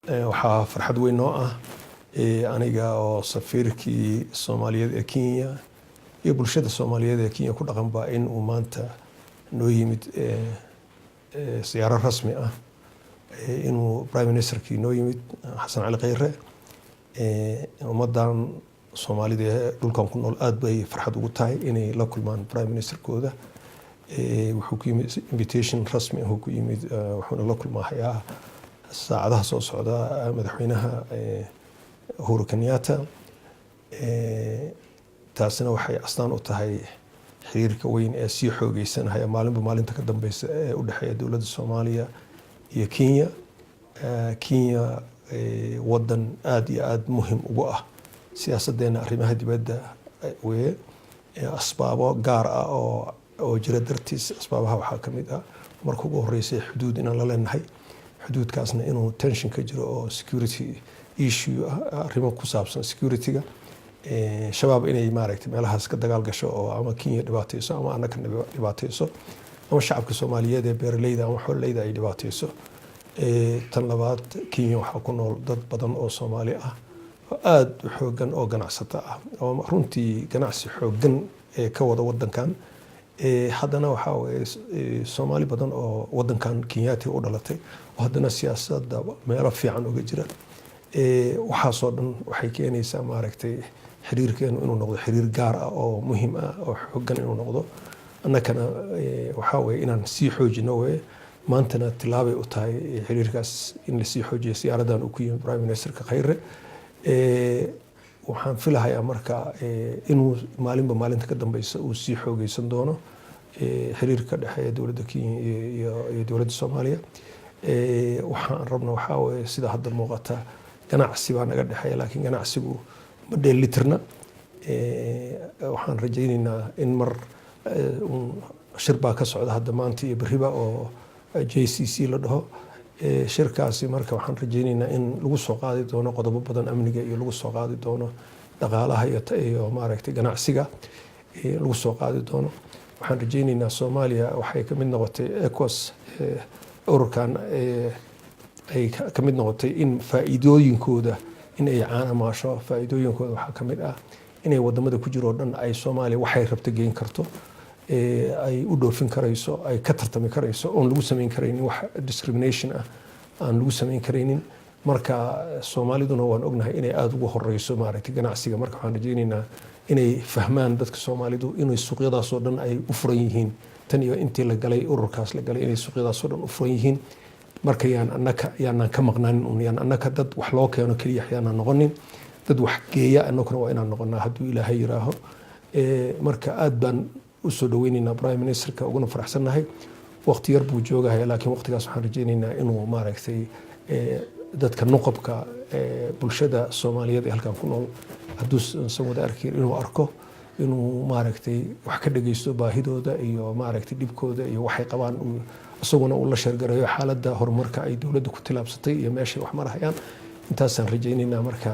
waxaa farxad weyn noo ah aniga oo safiirkii Soomaaliyeed ee Kenya iyo bulshada Soomaaliyeed ee Kenya ku dhaqanba in uu maanta noo yimid siyaaro rasmi ah inuu Prime Ministerkii noo yimid Xasan Cali Khayre ummadan Soomaalida ee dhulkan ku nool aad bay farxad ugu tahay inay la kulmaan Prime Ministerkooda wuxuu ku yimid invitation rasmi ah ku yimid wuxuuna la kulmayaa saacadaha soo socda madaxweynaha Uhuru Kenyatta taasina waxay astaan u tahay xiriirka weyn ee sii xoogeysanaya maalinba maalinta ka dambaysa ee u dhaxeeya dowladda Soomaaliya iyo Kenya. Kenya wadan aad iyo aad muhiim ugu ah siyaasadeena arrimaha dibadda weeye asbaabo gaar ah oo jira dartiis asbaabaha waxaa ka mid ah marka ugu horeysay xuduud inaan la leenahay xuduudkaasna inuu tension ka jiro oo security issue arrimo ku saabsan security-ga shabaab inay maaragtay meelahaas ka dagaal gasho oo ama Kenya dhibaatayso ama annaka dhibaatayso ama shacabka Soomaaliyeed ee beeraleyda ama xoololeyda ay dhibaatayso tan labaad Kenya waxaa ku nool dad badan oo Soomaali ah aad u xoogan oo ganacsato ah oo runtii ganacsi xoogan ka wada wadankan haddana waxaa weeye Soomaali badan oo wadankan Kenyaati u dhalatay oo haddana siyaasadda meelo fiican uga jira waxaasoo dhan waxay keenaysaa maaragtay xiriirkeenu inuu noqdo xiriir gaar ah oo muhiim ah oo xoogan inuu noqdo annakana waxaa weeye inaan sii xoojino weeye maantana tilaabay u tahay xiriirkaas in la sii xoojiyo siyaaradan uu ku yimid Prime Ministerka Khayre waxaan filahayaa marka inuu maalinba maalinta ka dambaysa uu sii xoogeysan doono xiriirka dhexeeya dowladda Kenya iyo dowladda Soomaaliya waxaan rabnaa waxaa weeye sida hadda muuqata ganacsi baa naga dhexeeya laakiin ganacsigu ma dheelitirna waxaan rajaynaynaa in mar shir baa ka socda hadda maanta iyo berriba oo JCC la dhaho shirkaasi marka waxaan rajaynaynaa in lagu soo qaadi doono qodobo badan amniga iyo lagu soo qaadi doono dhaqaalaha iyo maaragtay ganacsiga lagu soo qaadi doono waxaan rajaynaynaa Soomaaliya waxay ka mid noqotay ECOWAS ururkan ay ka mid noqotay in faa'iidooyinkooda in ay caanamaasho faa'iidooyinkooda waxaa ka mid ah inay wadamada ku jiro dhan ay Soomaaliya waxay rabto geyn karto ay u dhoofin karayso ay ka tartami karayso oon lagu samayn karaynin wax discrimination ah aan lagu samayn karaynin marka Soomaaliduna waan ognahay inay aad ugu horeyso maaragtay ganacsiga marka waxaan rajaynaynaa inay fahmaan dadka Soomaalidu inay suuqyadaas oo dhan ay u furan yihiin tan iyo intii la galay ururkaas la galay inay suuqyadaas oo dhan u furan yihiin marka yaanan ka maqnaanin yaan annaka dad wax loo keeno kaliya yaanan noqonin dad wax geeya annaguna waa inaan noqonaa hadduu Ilaahay yiraaho marka aad baan u soo dhaweynaynaa Prime Ministerka uguna faraxsanahay waqti yar buu joogahay laakiin waqtigaas waxaan rajaynaynaa inuu maaragtay dadka nuqabka bulshada Soomaaliyeed ee halkan ku nool hadduu san wada arkin inuu arko inuu maaragtay wax ka dhageysto baahidooda iyo maaragtay dhibkooda iyo waxay qabaan isaguna uu la sheergareeyo xaaladda horumarka ay dowladda ku tilaabsatay iyo meesha wax marayaan intaasaan rajaynaynaa marka